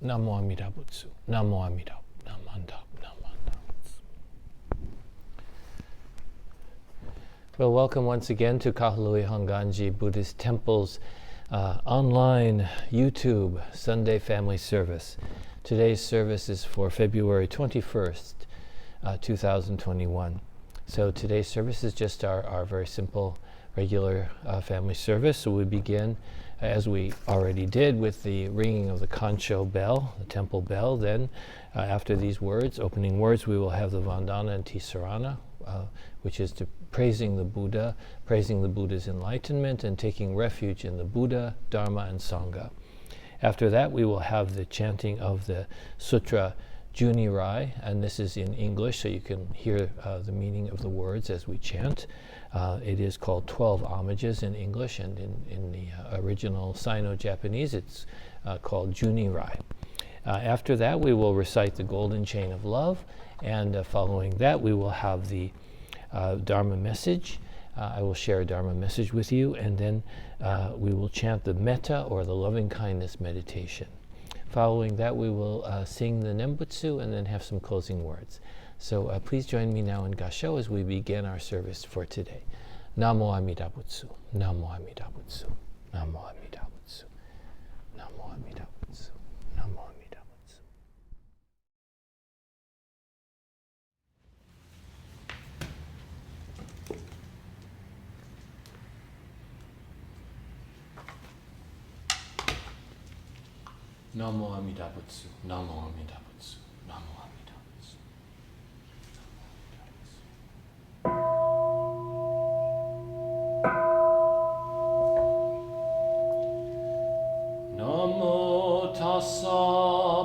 Namo Amida Butsu. Namo Amida. Namanda. Namanda. Well, welcome once again to Kahului Hongwanji Buddhist Temple's online YouTube Sunday Family Service. Today's service is for February 21st, 2021. So today's service is just our very simple, regular family service. So we begin, as we already did, with the ringing of the Kancho bell, the temple bell. Then, after these words, opening words, we will have the Vandana and Tisarana, which is to praising the Buddha, praising the Buddha's enlightenment, and taking refuge in the Buddha, Dharma, and Sangha. After that, we will have the chanting of the Sutra Junirai, and this is in English, so you can hear the meaning of the words as we chant. It is called 12 homages in English, and in the original Sino-Japanese, it's called Junirai. After that, we will recite the Golden Chain of Love, and following that, we will have the Dharma Message. I will share a Dharma Message with you, and then we will chant the Metta, or the Lovingkindness Meditation. Following that, we will sing the Nembutsu and then have some closing words. So please join me now in Gassho as we begin our service for today. Namo Amida Butsu. Namo Amida Butsu. Namo Amida Butsu. Namo Amida Butsu. Namo Amida Butsu. Namo Amida Butsu. Namo Amida Butsu. Namo Amida Butsu. Namo tassa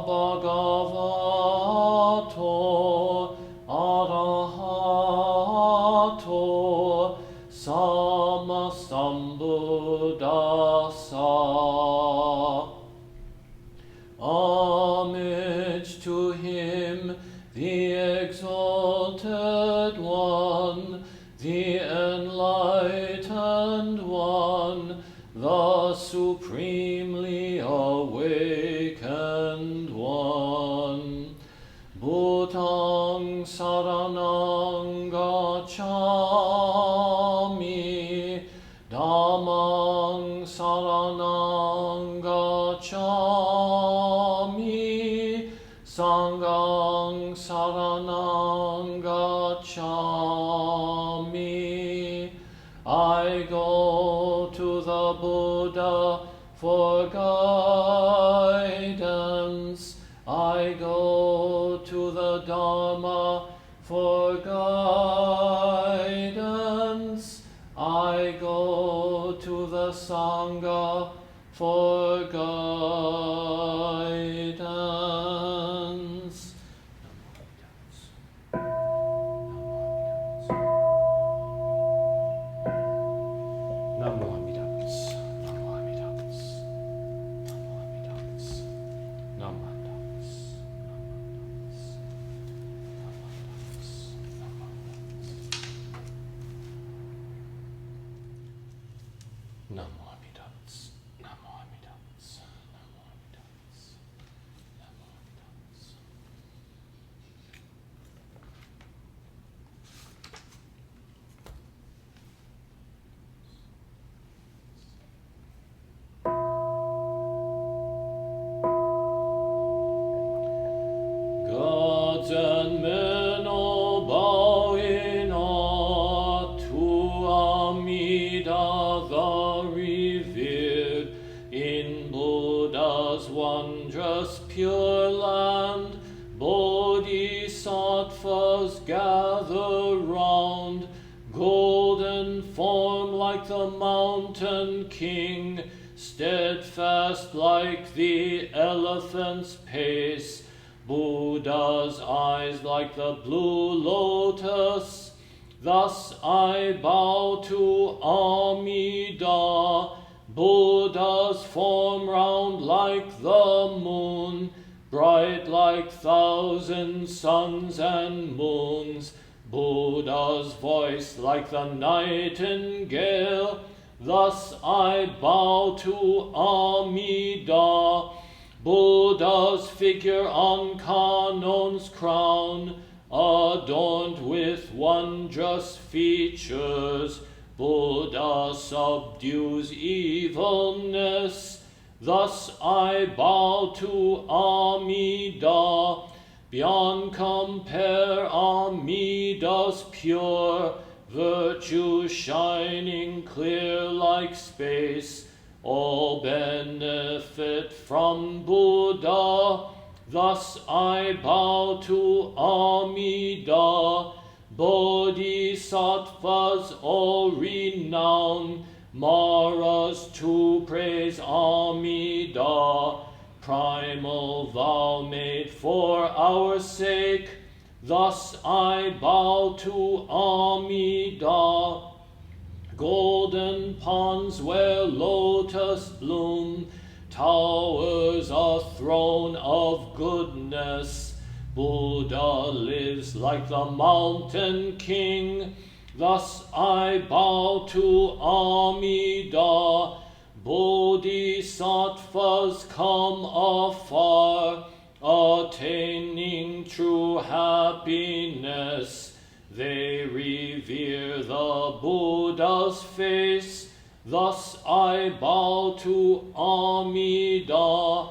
bhagavato arahato sammasambuddhassa. Homage to him, the exalted one, the enlightened one, the supremely awakened one. Bhutang saranang gacchami, dhammang saranang gacchami, sanghang saranang gacchami. I go to the Buddha for guidance. I go to the Dharma for guidance. I go to the Sangha for guidance. Namo Amida Butsu. Namo Amida Butsu. Namo Amida Butsu. Namo Amida Butsu. Namo Amida Butsu. Namo Amida Butsu. Namo Amida Butsu. Namo Amida Butsu. Gods and men all bow in awe to Amida the revered. In Buddha's wondrous pure land, bodhisattvas gather round. Golden form like the mountain king, steadfast like the elephant's pace. Buddha's eyes like the blue lotus. Thus I bow to Amida. Buddha's form round like the moon, bright like thousand suns and moons. Buddha's voice like the nightingale. Thus I bow to Amida. Buddha's figure on Kanon's crown, adorned with wondrous features. Buddha subdues evilness. Thus I bow to Amida. Beyond compare, Amida's pure virtue shining clear like space. All benefit from Buddha. Thus I bow to Amida. Bodhisattvas all renown, Maras to praise Amida. Primal vow made for our sake. Thus I bow to Amida. Golden ponds where lotus bloom, towers a throne of goodness. Buddha lives like the mountain king. Thus I bow to Amida. Bodhisattvas come afar, attaining true happiness. They revere the Buddha's face. Thus I bow to Amida.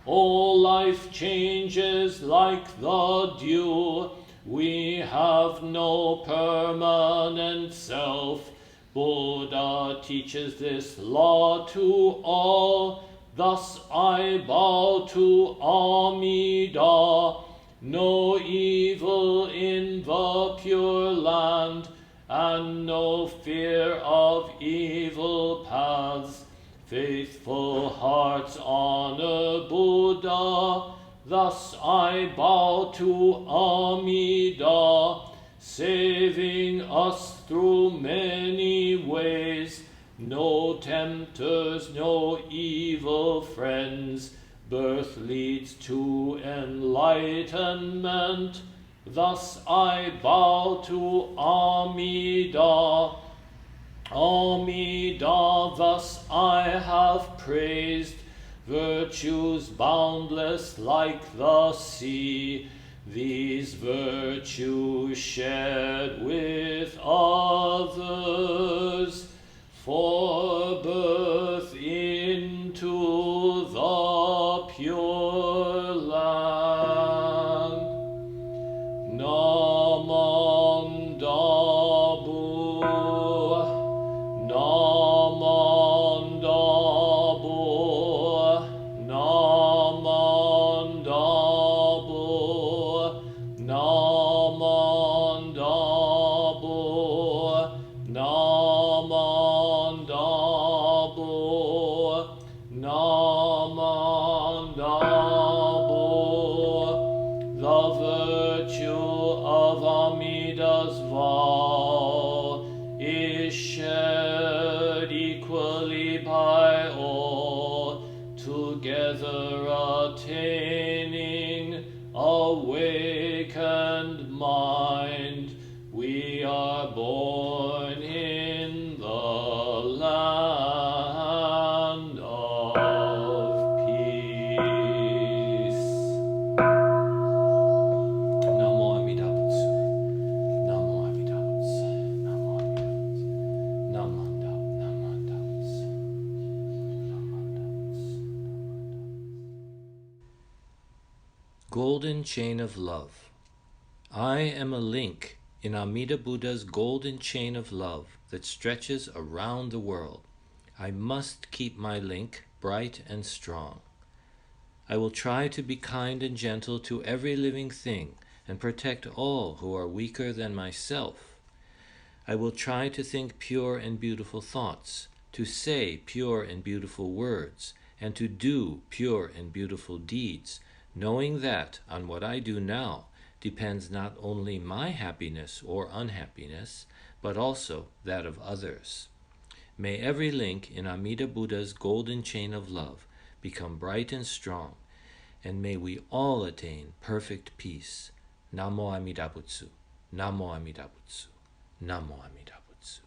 All life changes like the dew. We have no permanent self. Buddha teaches this law to all. Thus I bow to Amida. No evil in the Pure Land, and no fear of evil paths. Faithful hearts honor Buddha. Thus I bow to Amida, saving us through many ways. No tempters, no evil friends. Birth leads to enlightenment. Thus I bow to Amida. Amida, thus I have praised virtues boundless like the sea. These virtues shared with others for birth into the Pure Land. Namandabu, Namandabu, Namandabu, Namandabu, Namandabu, Namandabu. The virtue of Amida's vow is shared equally by all, together attaining awakened mind. We are born in the land of peace. Namo Amida Butsu. Namo Amida Butsu. Namo Amida Butsu. Namanda, Namanda Butsu. Namanda Butsu. Golden Chain of Love. I am a link in Amida Buddha's golden chain of love that stretches around the world. I must keep my link bright and strong. I will try to be kind and gentle to every living thing and protect all who are weaker than myself. I will try to think pure and beautiful thoughts, to say pure and beautiful words, and to do pure and beautiful deeds, knowing that on what I do now depends not only my happiness or unhappiness, but also that of others. May every link in Amida Buddha's golden chain of love become bright and strong, and may we all attain perfect peace. Namo Amida Butsu, Namo Amida Butsu, Namo Amida Butsu.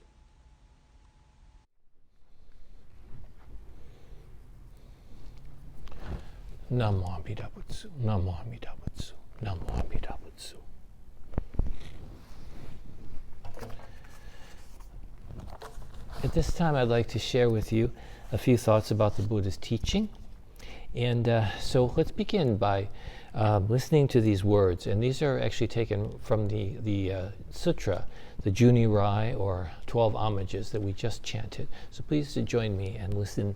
Namo Amida Butsu, Namo Amida Butsu, Namo Amida Butsu. At this time, I'd like to share with you a few thoughts about the Buddhist teaching. And so let's begin by listening to these words. And these are actually taken from the Sutra, the Junirai, or 12 homages that we just chanted. So please join me and listen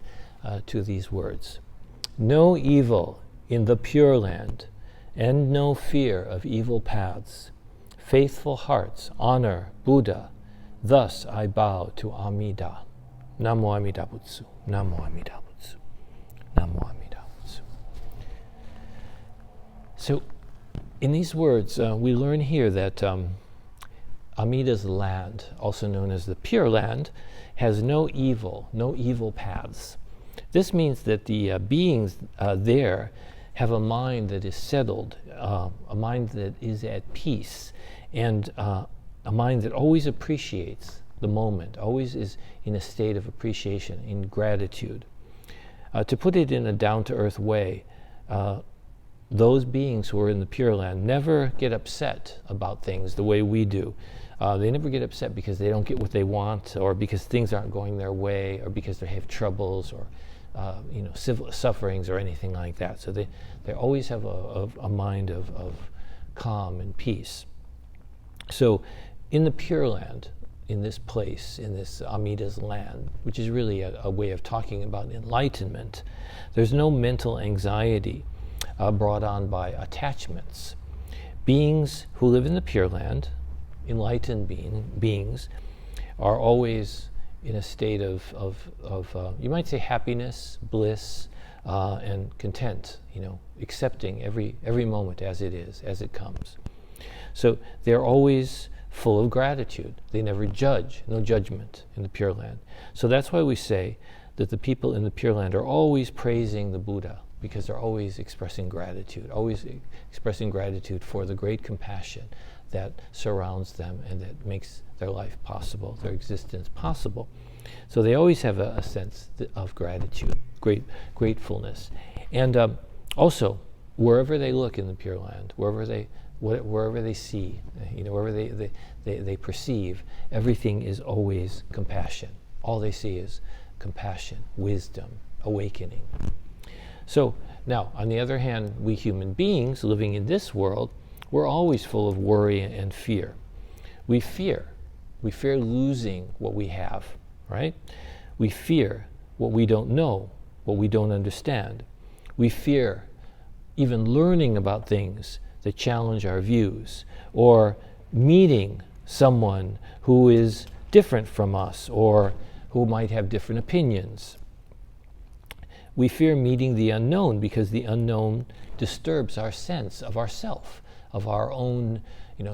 to these words. No evil in the Pure Land, and no fear of evil paths. Faithful hearts honor Buddha. Thus I bow to Amida. Namo Amida Butsu. Namo Amida Butsu. Namo Amida Butsu. So, in these words, we learn here that Amida's land, also known as the Pure Land, has no evil paths. This means that the beings there have a mind that is settled, a mind that is at peace, and a mind that always appreciates the moment, always is in a state of appreciation, in gratitude. To put it in a down-to-earth way, those beings who are in the Pure Land never get upset about things the way we do. They never get upset because they don't get what they want, or because things aren't going their way, or because they have troubles, or civil sufferings, or anything like that. So they always have a mind of calm and peace. So in the Pure Land, in this place, in this Amida's land, which is really a way of talking about enlightenment, there's no mental anxiety brought on by attachments. Beings who live in the Pure Land, enlightened beings, are always in a state of you might say happiness, bliss, and content, accepting every moment as it is, as it comes. So they're always full of gratitude. They never judge, no judgment in the Pure Land. So that's why we say that the people in the Pure Land are always praising the Buddha, because they're always expressing gratitude for the great compassion that surrounds them and that makes their life possible, their existence possible. So they always have a sense of gratitude, gratefulness. And also, wherever they look in the Pure Land, wherever they see, wherever they perceive, everything is always compassion. All they see is compassion, wisdom, awakening. So now, on the other hand, we human beings living in this world, we're always full of worry and fear. We fear losing what we have, right? We fear what we don't know, what we don't understand. We fear even learning about things that challenge our views, or meeting someone who is different from us, or who might have different opinions. We fear meeting the unknown because the unknown disturbs our sense of ourself, of our own,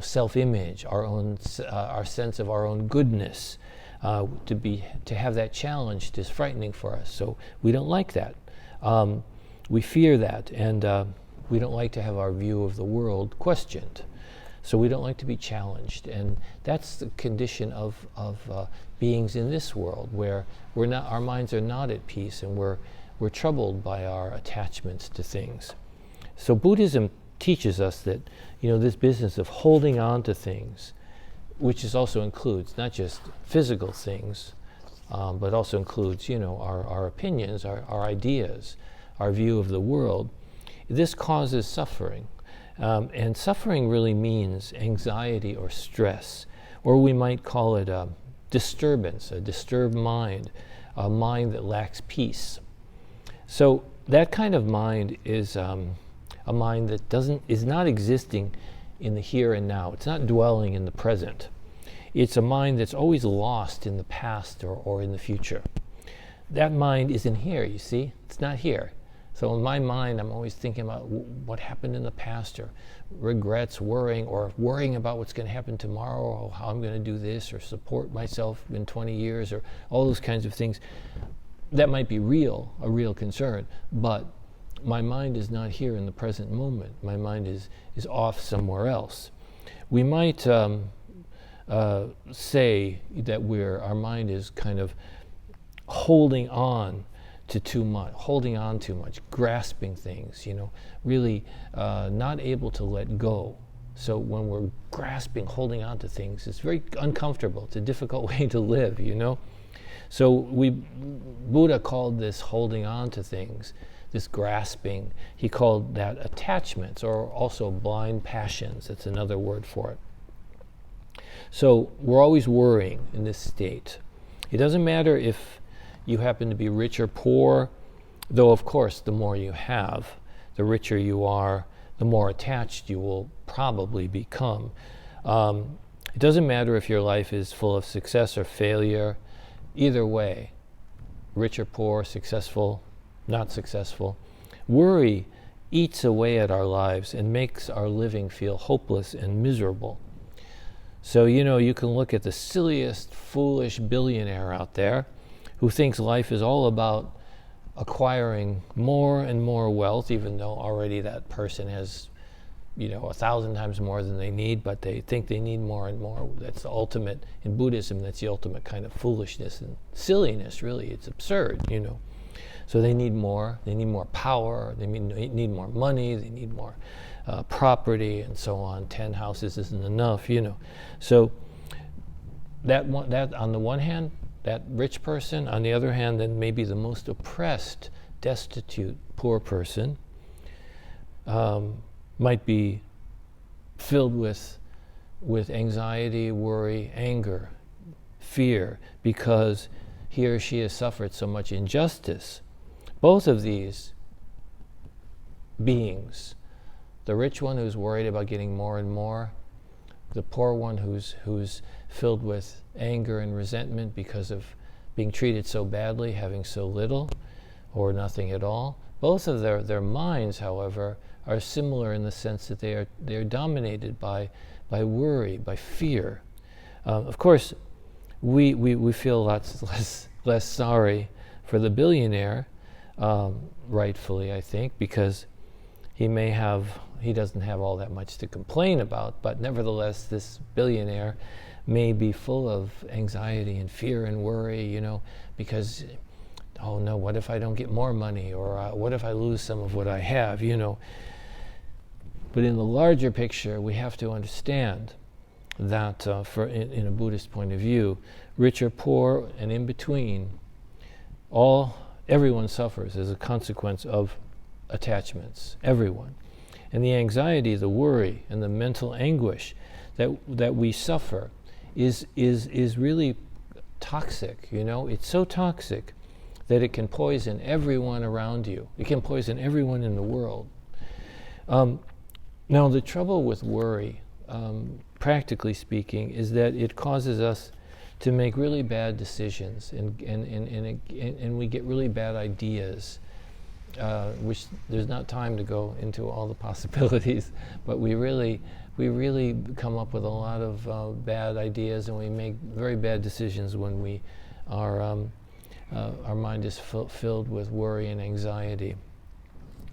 self-image, our sense of our own goodness. To have that challenged is frightening for us, so we don't like that. We fear that, and we don't like to have our view of the world questioned. So we don't like to be challenged, and that's the condition of beings in this world, where our minds are not at peace, and we're troubled by our attachments to things. So Buddhism teaches us that, this business of holding on to things, which also includes not just physical things, but also includes, our opinions, our ideas, our view of the world. This causes suffering. And suffering really means anxiety or stress, or we might call it a disturbance, a disturbed mind, a mind that lacks peace. So that kind of mind is a mind that is not existing in the here and now. It's not dwelling in the present. It's a mind that's always lost in the past or in the future. That mind isn't here, you see? It's not here. So in my mind, I'm always thinking about what happened in the past, or regrets, worrying about what's going to happen tomorrow, or how I'm going to do this, or support myself in 20 years, or all those kinds of things. That might be a real concern, but my mind is not here in the present moment. My mind is off somewhere else. We might say that our mind is kind of holding on to too much, holding on too much, grasping things, really not able to let go. So when we're grasping, holding on to things, it's very uncomfortable. It's a difficult way to live, So Buddha called this holding on to things, this grasping, he called that attachments, or also blind passions. That's another word for it. So we're always worrying in this state. It doesn't matter if you happen to be rich or poor, though of course the more you have, the richer you are, the more attached you will probably become. It doesn't matter if your life is full of success or failure. Either way, rich or poor, successful, not successful, worry eats away at our lives and makes our living feel hopeless and miserable. So, you can look at the silliest, foolish billionaire out there who thinks life is all about acquiring more and more wealth, even though already that person has, 1,000 times more than they need, but they think they need more and more. That's the ultimate, in Buddhism, that's the ultimate kind of foolishness and silliness, really. It's absurd, So they need more power, they need more money, they need more property, and so on. 10 houses isn't enough, So that on the one hand, that rich person, on the other hand, then maybe the most oppressed, destitute, poor person might be filled with anxiety, worry, anger, fear, because he or she has suffered so much injustice. Both of these beings, the rich one who's worried about getting more and more, the poor one who's filled with anger and resentment because of being treated so badly, having so little or nothing at all. Both of their minds, however, are similar in the sense that they are dominated by worry, by fear. Of course, we feel lots less sorry for the billionaire, rightfully, I think, because he doesn't have all that much to complain about, but nevertheless, this billionaire may be full of anxiety and fear and worry, because, oh no, what if I don't get more money, or what if I lose some of what I have, But in the larger picture, we have to understand that in a Buddhist point of view, rich or poor and in between, everyone suffers as a consequence of attachments, everyone. And the anxiety, the worry, and the mental anguish that we suffer is really toxic, It's so toxic that it can poison everyone around you. It can poison everyone in the world. Now, the trouble with worry, practically speaking, is that it causes us to make really bad decisions, and we get really bad ideas, which there's not time to go into all the possibilities, but we really come up with a lot of bad ideas, and we make very bad decisions when our mind is filled with worry and anxiety.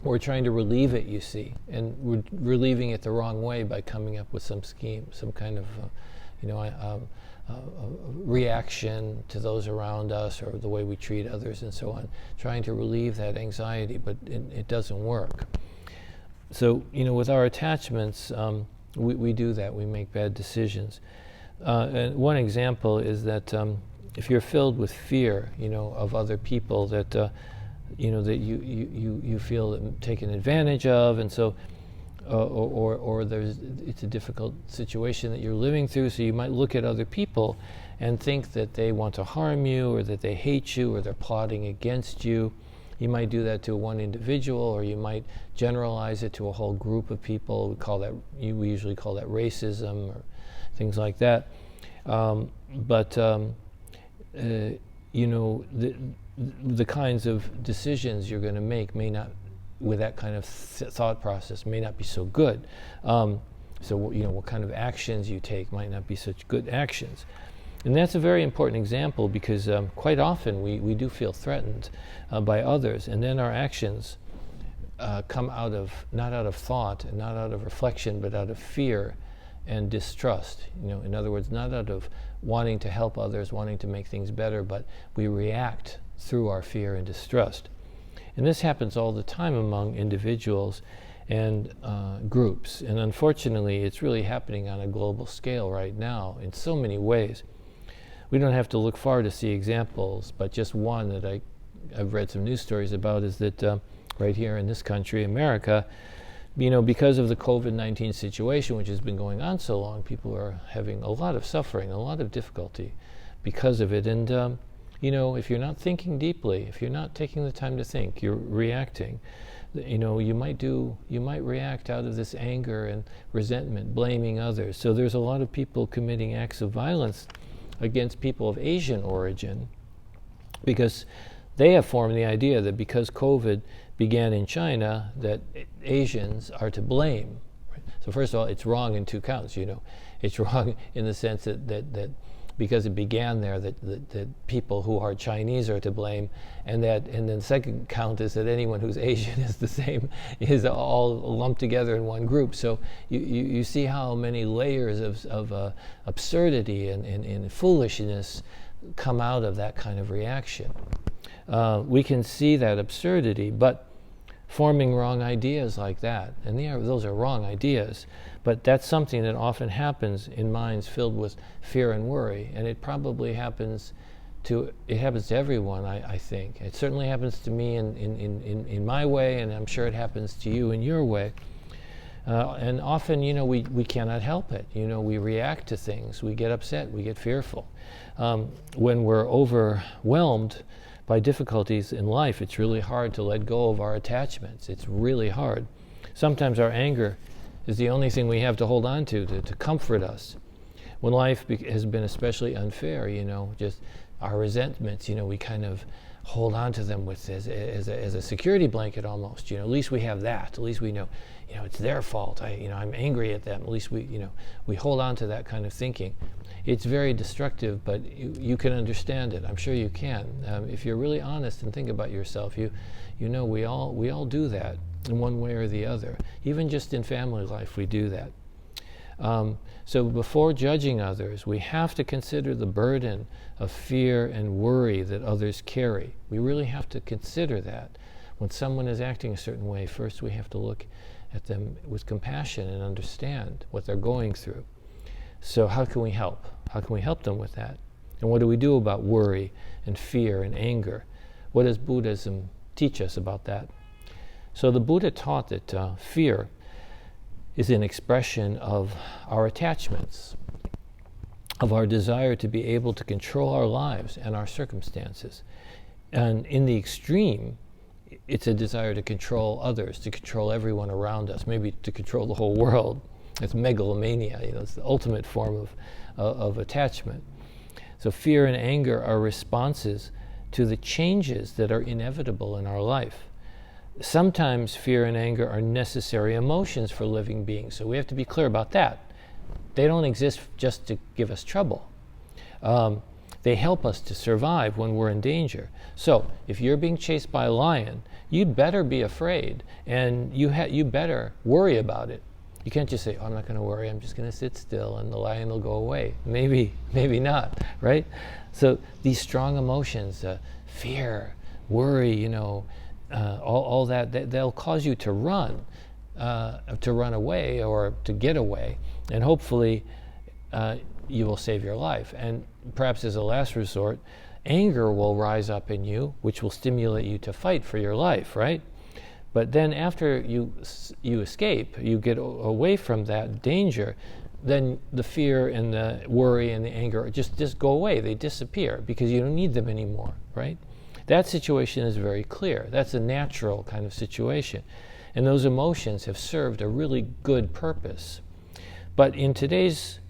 We're trying to relieve it, you see, and we're relieving it the wrong way by coming up with some scheme, some kind of, reaction to those around us, or the way we treat others, and so on. Trying to relieve that anxiety, but it doesn't work. So, with our attachments, we do that. We make bad decisions. And one example is that if you're filled with fear, of other people, that that you feel taken advantage of, and so, or it's a difficult situation that you're living through, so you might look at other people and think that they want to harm you, or that they hate you, or they're plotting against you. You might do that to one individual, or you might generalize it to a whole group of people. We usually call that racism, or things like that. The kinds of decisions you're going to make may not, with that kind of thought process, may not be so good. So what kind of actions you take might not be such good actions. And that's a very important example, because quite often we do feel threatened by others, and then our actions come not out of thought and not out of reflection, but out of fear and distrust. In other words, not out of wanting to help others, wanting to make things better, but we react through our fear and distrust. And this happens all the time among individuals and groups. And unfortunately, it's really happening on a global scale right now in so many ways. We don't have to look far to see examples, but just one that I've read some news stories about is that right here in this country, America, because of the COVID-19 situation, which has been going on so long, people are having a lot of suffering, a lot of difficulty because of it. And, if you're not thinking deeply, if you're not taking the time to think, you're reacting. You might react out of this anger and resentment, blaming others. So there's a lot of people committing acts of violence against people of Asian origin because they have formed the idea that because COVID began in China, that Asians are to blame. So first of all, it's wrong in two counts. It's wrong in the sense that because it began there, that people who are Chinese are to blame, and then the second count is that anyone who's Asian is the same, is all lumped together in one group. So you see how many layers of absurdity and foolishness come out of that kind of reaction. We can see that absurdity, but forming wrong ideas like that, and those are wrong ideas, but that's something that often happens in minds filled with fear and worry, and it probably happens to everyone, I think. It certainly happens to me in my way, and I'm sure it happens to you in your way. And often, we cannot help it. We react to things, we get upset, we get fearful. When we're overwhelmed by difficulties in life, it's really hard to let go of our attachments. It's really hard. Sometimes our anger is the only thing we have to hold on to comfort us. When life has been especially unfair, just our resentments, we kind of hold on to them with as a security blanket almost. At least we have that. At least we know, it's their fault. I'm angry at them. At least we hold on to that kind of thinking. It's very destructive, but you can understand it. I'm sure you can. If you're really honest and think about yourself, we all do that in one way or the other. Even just in family life, we do that. So before judging others, we have to consider the burden of fear and worry that others carry. We really have to consider that. When someone is acting a certain way, first we have to look at them with compassion and understand what they're going through. So how can we help? How can we help them with that? And what do we do about worry and fear and anger? What does Buddhism teach us about that? So the Buddha taught that fear is an expression of our attachments, of our desire to be able to control our lives and our circumstances. And in the extreme, it's a desire to control others, to control everyone around us, maybe to control the whole world. It's megalomania, it's the ultimate form of attachment. So fear and anger are responses to the changes that are inevitable in our life. Sometimes fear and anger are necessary emotions for living beings, so we have to be clear about that. They don't exist just to give us trouble. They help us to survive when we're in danger. So if you're being chased by a lion, you'd better be afraid, and you better worry about it. You can't just say, I'm not going to worry, I'm just going to sit still and the lion will go away. Maybe not, right? So these strong emotions, fear, worry, all that, they'll cause you to run away or to get away, and hopefully you will save your life. And perhaps as a last resort, anger will rise up in you, which will stimulate you to fight for your life, right? But then after you escape, you get away from that danger, then the fear and the worry and the anger just go away. They disappear because you don't need them anymore, right? That situation is very clear. That's a natural kind of situation. And those emotions have served a really good purpose. But in today's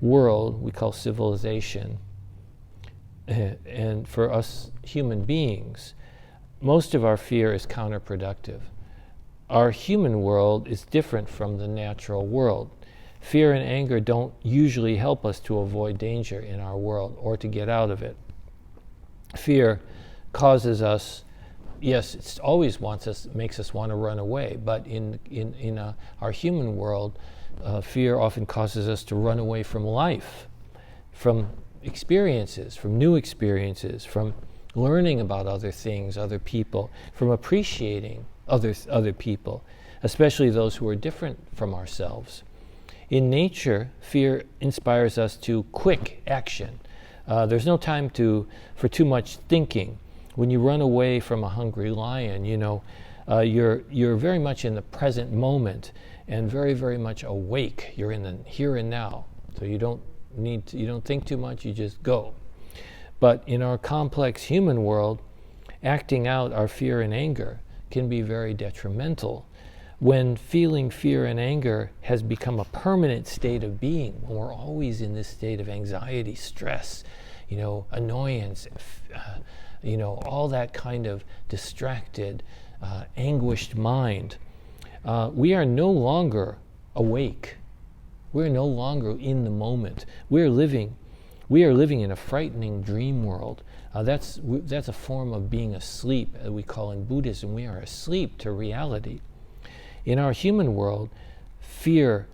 world, we call civilization, and for us human beings, most of our fear is counterproductive. Our human world is different from the natural world. Fear and anger don't usually help us to avoid danger in our world or to get out of it. Fear causes us, yes, it always makes us want to run away, but in our human world, fear often causes us to run away from life, from experiences, from new experiences, from learning about other things, other people, from appreciating other people, especially those who are different from ourselves. In nature, fear inspires us to quick action. There's no time for too much thinking. When you run away from a hungry lion, you're very much in the present moment and very, very much awake. You're in the here and now. So you don't think too much, you just go. But in our complex human world, acting out our fear and anger can be very detrimental. When feeling fear and anger has become a permanent state of being, when we're always in this state of anxiety, stress, annoyance, all that kind of distracted, anguished mind, we are no longer awake. We're no longer in the moment. We are living in a frightening dream world. That's a form of being asleep, we call in Buddhism. We are asleep to reality. In our human world, fear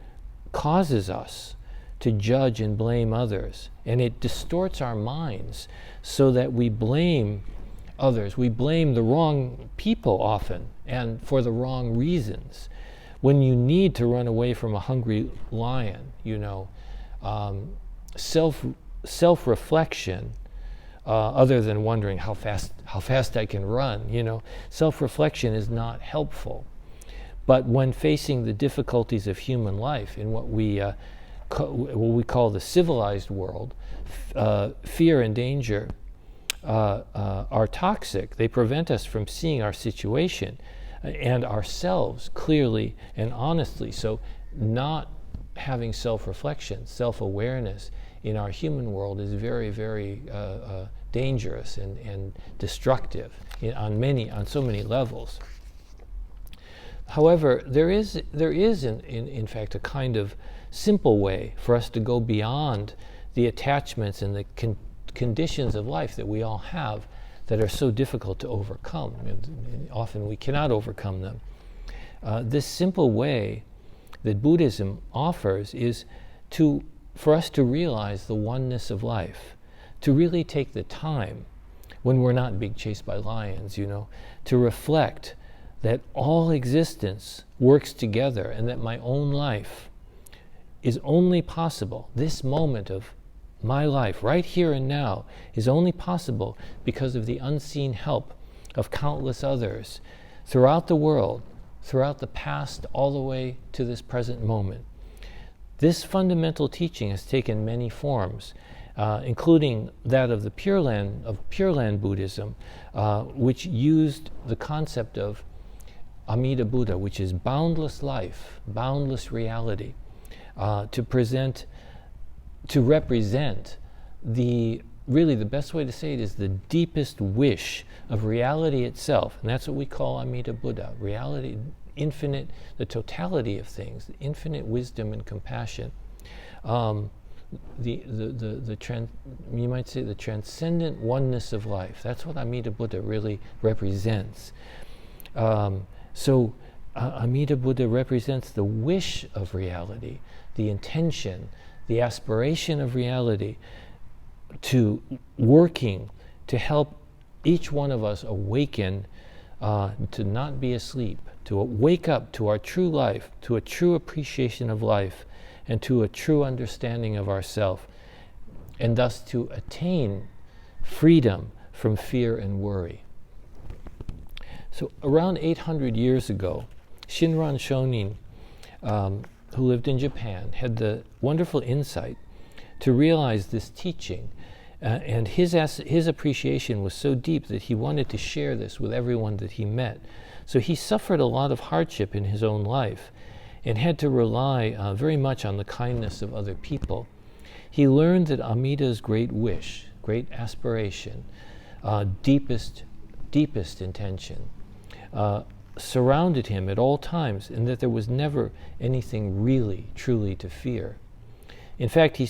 causes us to judge and blame others, and it distorts our minds so that we blame others. We blame the wrong people often, and for the wrong reasons. When you need to run away from a hungry lion, self-reflection, other than wondering how fast I can run, self-reflection is not helpful. But when facing the difficulties of human life in what we call the civilized world, fear and danger are toxic. They prevent us from seeing our situation and ourselves clearly and honestly. So not having self-reflection, self-awareness in our human world is very, very dangerous and destructive on so many levels. However, there is in fact a kind of simple way for us to go beyond the attachments and the conditions of life that we all have that are so difficult to overcome. And often we cannot overcome them. This simple way that Buddhism offers is for us to realize the oneness of life, to really take the time when we're not being chased by lions, to reflect that all existence works together and that my own life is only possible. This moment of my life, right here and now, is only possible because of the unseen help of countless others throughout the world, throughout the past, all the way to this present moment. This fundamental teaching has taken many forms, including that of the Pure Land Buddhism, which used the concept of Amida Buddha, which is boundless life, boundless reality, to represent really the best way to say it is the deepest wish of reality itself. And that's what we call Amida Buddha, reality, infinite, the totality of things, the infinite wisdom and compassion. You might say the transcendent oneness of life. That's what Amida Buddha really represents. So Amida Buddha represents the wish of reality, the intention, the aspiration of reality, to working to help each one of us awaken, to not be asleep, to wake up to our true life, to a true appreciation of life, and to a true understanding of ourself, and thus to attain freedom from fear and worry. So around 800 years ago, Shinran Shonin, who lived in Japan, had the wonderful insight to realize this teaching, and his appreciation was so deep that he wanted to share this with everyone that he met. So he suffered a lot of hardship in his own life and had to rely very much on the kindness of other people. He learned that Amida's great wish, great aspiration, deepest intention, surrounded him at all times, and that there was never anything really, truly to fear. In fact, he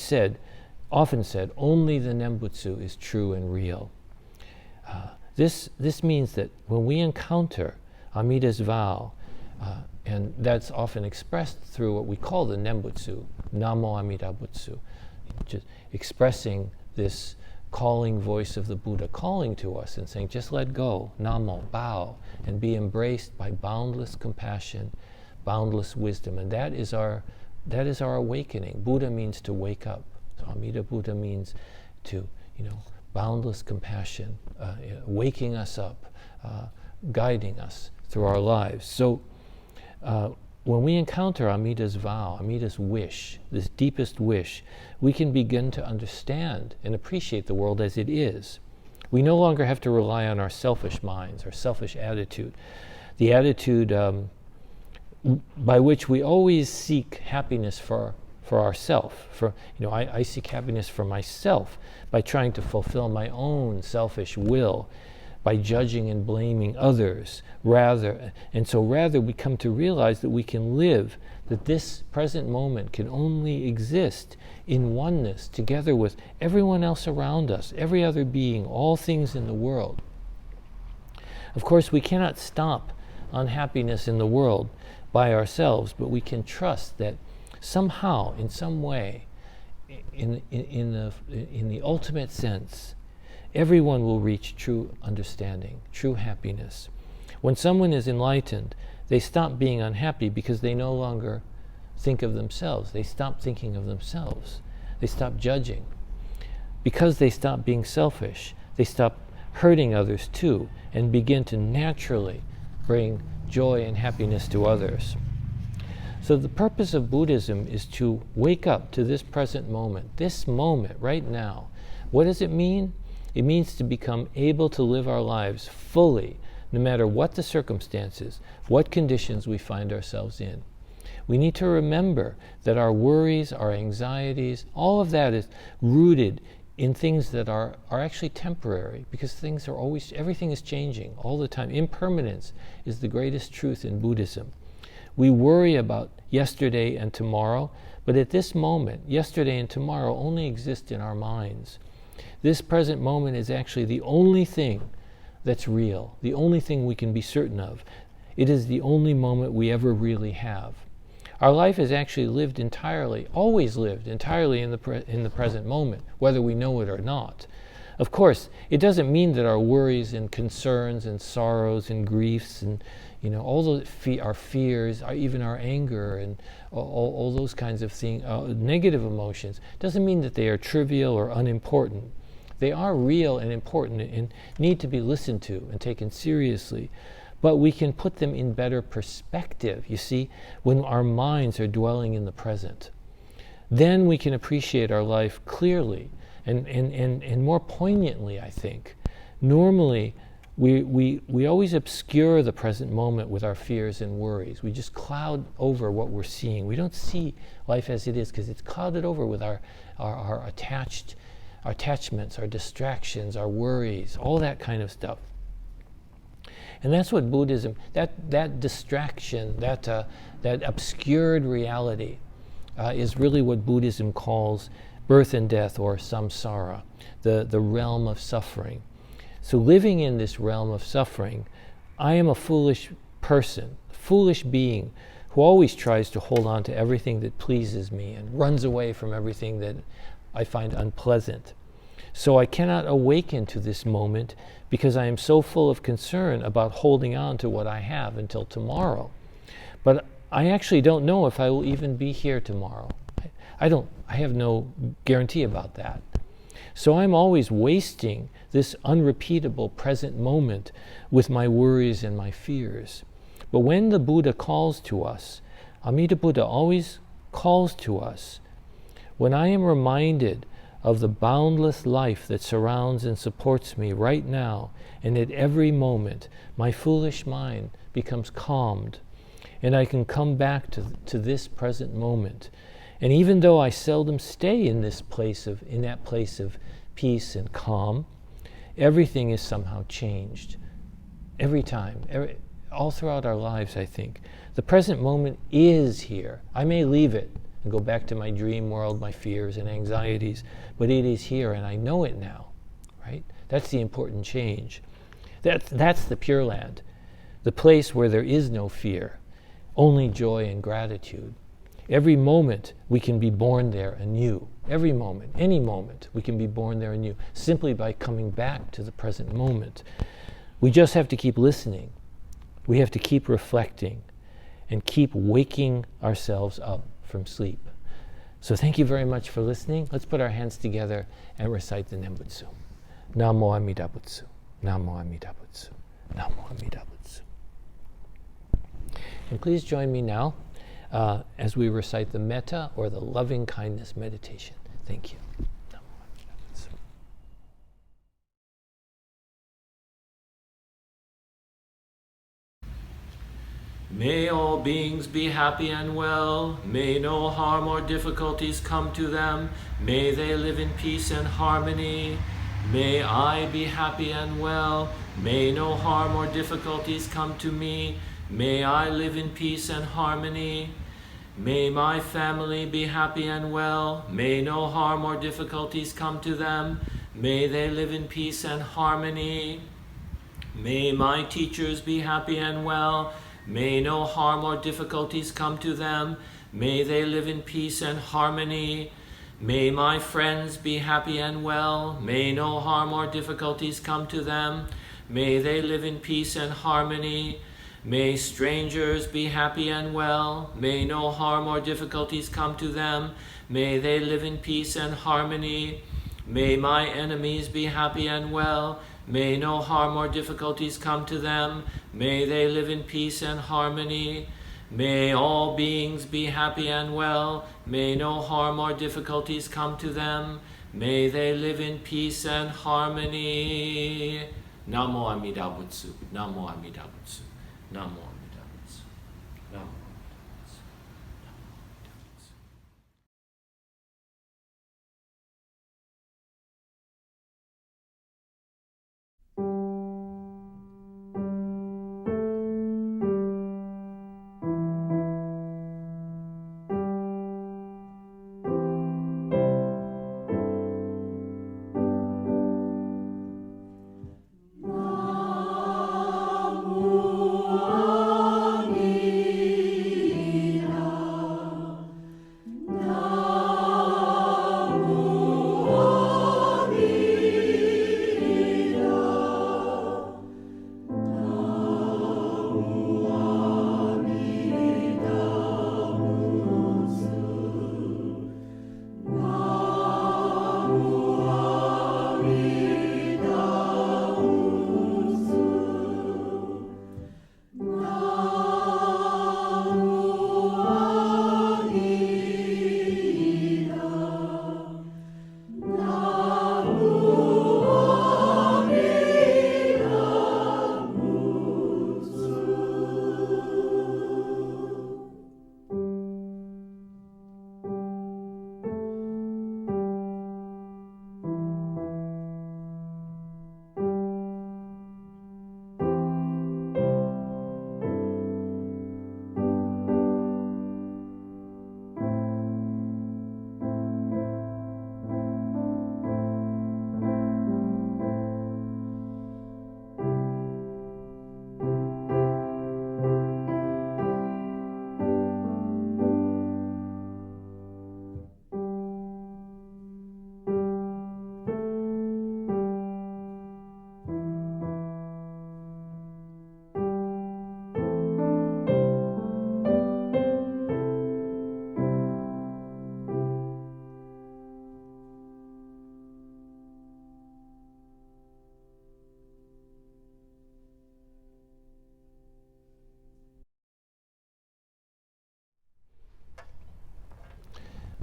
often said, only the Nembutsu is true and real. This means that when we encounter Amida's vow, and that's often expressed through what we call the Nembutsu, Namo Amida Butsu, just expressing this calling voice of the Buddha calling to us and saying, just let go, namo, bow, and be embraced by boundless compassion, boundless wisdom. And that is our awakening. Buddha means to wake up. So Amida Buddha means to, boundless compassion, waking us up, guiding us through our lives. So when we encounter Amida's vow, Amida's wish, this deepest wish, we can begin to understand and appreciate the world as it is. We no longer have to rely on our selfish minds, our selfish attitude, the attitude by which we always seek happiness for ourselves. I seek happiness for myself by trying to fulfill my own selfish will, by judging and blaming others, rather we come to realize that we can live, that this present moment can only exist in oneness together with everyone else around us, every other being, all things in the world. Of course, we cannot stop unhappiness in the world by ourselves, but we can trust that somehow, in some way, in the ultimate sense, everyone will reach true understanding, true happiness. When someone is enlightened, they stop being unhappy because they no longer think of themselves. They stop thinking of themselves. They stop judging. Because they stop being selfish, they stop hurting others too, and begin to naturally bring joy and happiness to others. So the purpose of Buddhism is to wake up to this present moment, this moment right now. What does it mean? It means to become able to live our lives fully, no matter what the circumstances, what conditions we find ourselves in. We need to remember that our worries, our anxieties, all of that is rooted in things that are actually temporary, because everything is changing all the time. Impermanence is the greatest truth in Buddhism. We worry about yesterday and tomorrow, but at this moment, yesterday and tomorrow only exist in our minds. This present moment is actually the only thing that's real, the only thing we can be certain of. It is the only moment we ever really have. Our life is actually always lived entirely in the present moment, whether we know it or not. Of course, it doesn't mean that our worries and concerns and sorrows and griefs and all our fears, even our anger and all those kinds of things, negative emotions, doesn't mean that they are trivial or unimportant. They are real and important and need to be listened to and taken seriously. But we can put them in better perspective, you see, when our minds are dwelling in the present. Then we can appreciate our life clearly and more poignantly, I think. Normally, we always obscure the present moment with our fears and worries. We just cloud over what we're seeing. We don't see life as it is because it's clouded over with our attachments, our distractions, our worries, all that kind of stuff. And that's what Buddhism, that distraction, that obscured reality is really what Buddhism calls birth and death, or samsara, the realm of suffering. So living in this realm of suffering, I am a foolish person, foolish being who always tries to hold on to everything that pleases me and runs away from everything that I find unpleasant. So I cannot awaken to this moment because I am so full of concern about holding on to what I have until tomorrow. But I actually don't know if I will even be here tomorrow. I have no guarantee about that. So I'm always wasting this unrepeatable present moment with my worries and my fears. But when the Buddha calls to us, Amida Buddha always calls to us, when I am reminded of the boundless life that surrounds and supports me right now and at every moment, my foolish mind becomes calmed and I can come back to this present moment. And even though I seldom stay in that place of peace and calm, everything is somehow changed. Every time, all throughout our lives, I think. The present moment is here. I may leave it and go back to my dream world, my fears and anxieties, but it is here and I know it now, right? That's the important change. That's the Pure Land, the place where there is no fear, only joy and gratitude. Every moment we can be born there anew. Every moment, any moment, we can be born there anew, simply by coming back to the present moment. We just have to keep listening. We have to keep reflecting and keep waking ourselves up from sleep. So thank you very much for listening. Let's put our hands together and recite the Nembutsu. Namo Amida Butsu. Namo Amida Butsu. Namo Amida Butsu. And please join me now as we recite the Metta or the Lovingkindness Meditation. Thank you. May all beings be happy and well. May no harm or difficulties come to them. May they live in peace and harmony. May I be happy and well. May no harm or difficulties come to me. May I live in peace and harmony. May my family be happy and well. May no harm or difficulties come to them. May they live in peace and harmony. May my teachers be happy and well. May no harm or difficulties come to them. May they live in peace and harmony. May my friends be happy and well. May no harm or difficulties come to them. May they live in peace and harmony. May strangers be happy and well. May no harm or difficulties come to them. May they live in peace and harmony. May my enemies be happy and well. May no harm or difficulties come to them. May they live in peace and harmony. May all beings be happy and well. May no harm or difficulties come to them. May they live in peace and harmony. Namo Amida Butsu. Namo Amida Butsu. Namo Amida Butsu. Namo Amida Butsu.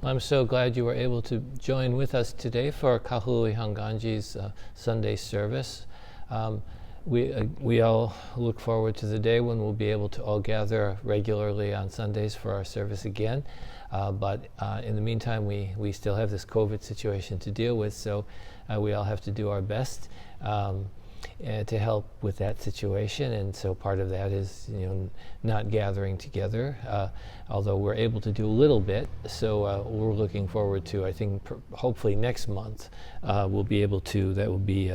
I'm so glad you were able to join with us today for Kahului Hongwanji's Sunday service. We all look forward to the day when we'll be able to all gather regularly on Sundays for our service again. But in the meantime, we still have this COVID situation to deal with, so we all have to do our best. to help with that situation. And so part of that is, not gathering together, although we're able to do a little bit. So we're looking forward to, I think, hopefully next month, we'll be able to, that will be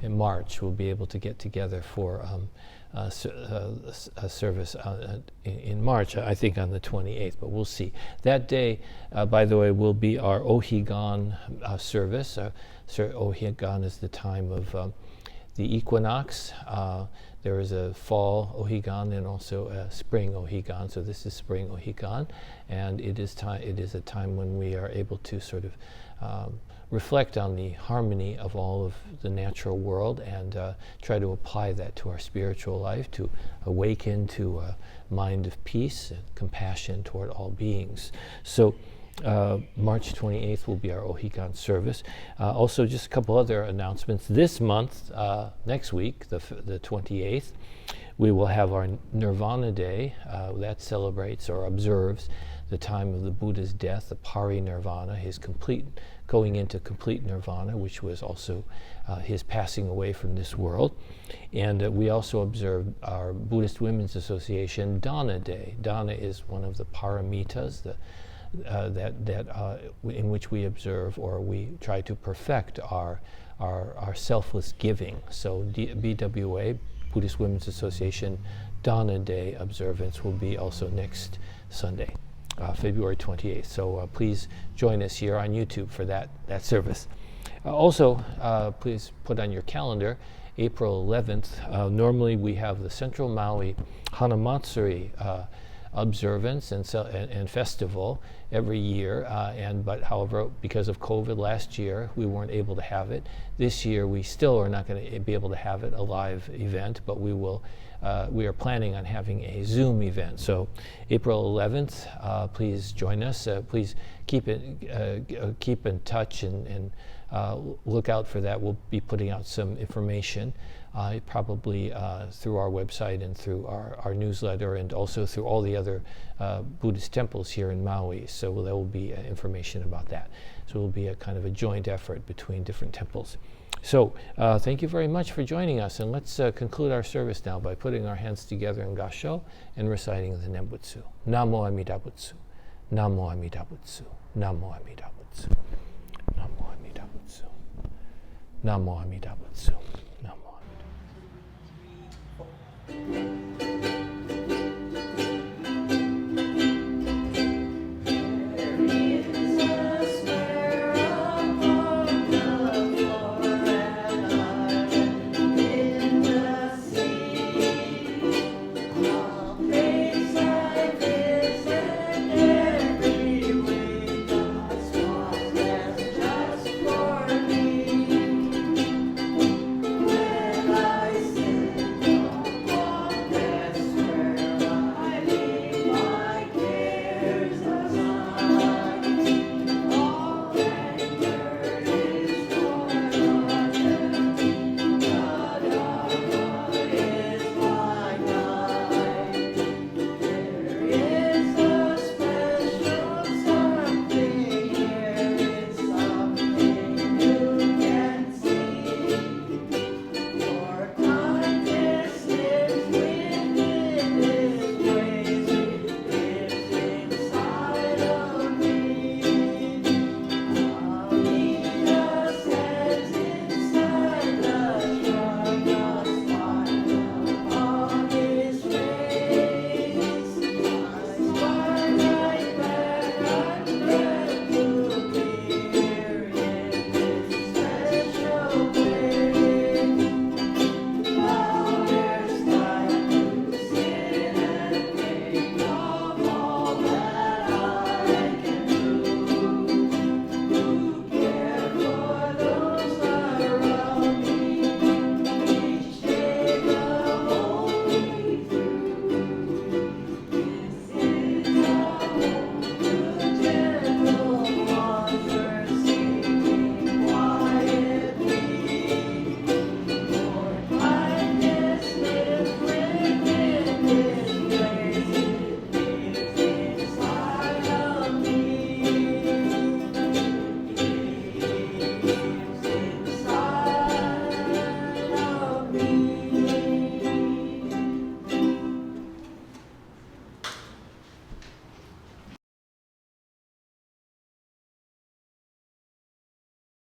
in March, we'll be able to get together for a service in March, I think on the 28th, but we'll see. That day, by the way, will be our Ohigan service. Ohigan is the time of the equinox. There is a fall Ohigan and also a spring Ohigan. So this is spring Ohigan, and it is a time when we are able to sort of reflect on the harmony of all of the natural world and try to apply that to our spiritual life, to awaken to a mind of peace and compassion toward all beings. So March 28th will be our Ohigan service. Also, just a couple other announcements. This month, next week, the 28th, we will have our Nirvana Day. That celebrates or observes the time of the Buddha's death, the Parinirvana, his going into complete nirvana, which was also his passing away from this world. And we also observe our Buddhist Women's Association Donna Day. Donna is one of the paramitas, in which we observe, or we try to perfect our selfless giving. So BWA, Buddhist Women's Association Donna Day observance will be also next Sunday, February 28th. So please join us here on YouTube for that service. Also, please put on your calendar April 11th. Normally we have the Central Maui Hanamatsuri observance and festival every year, but however, because of COVID last year, we weren't able to have it. This year, we still are not going to be able to have it, a live event, but we are planning on having a Zoom event. So April 11th, please join us. Please keep in touch and look out for that. We'll be putting out some information, probably through our website and through our newsletter, and also through all the other Buddhist temples here in Maui. So there will be information about that. So it will be a kind of a joint effort between different temples. So thank you very much for joining us, and let's conclude our service now by putting our hands together in Gassho and reciting the Nembutsu. Namo Amida Butsu. Namo Amida Butsu. Namo Amida Butsu. Namo Amida Butsu. Namo Amida Butsu.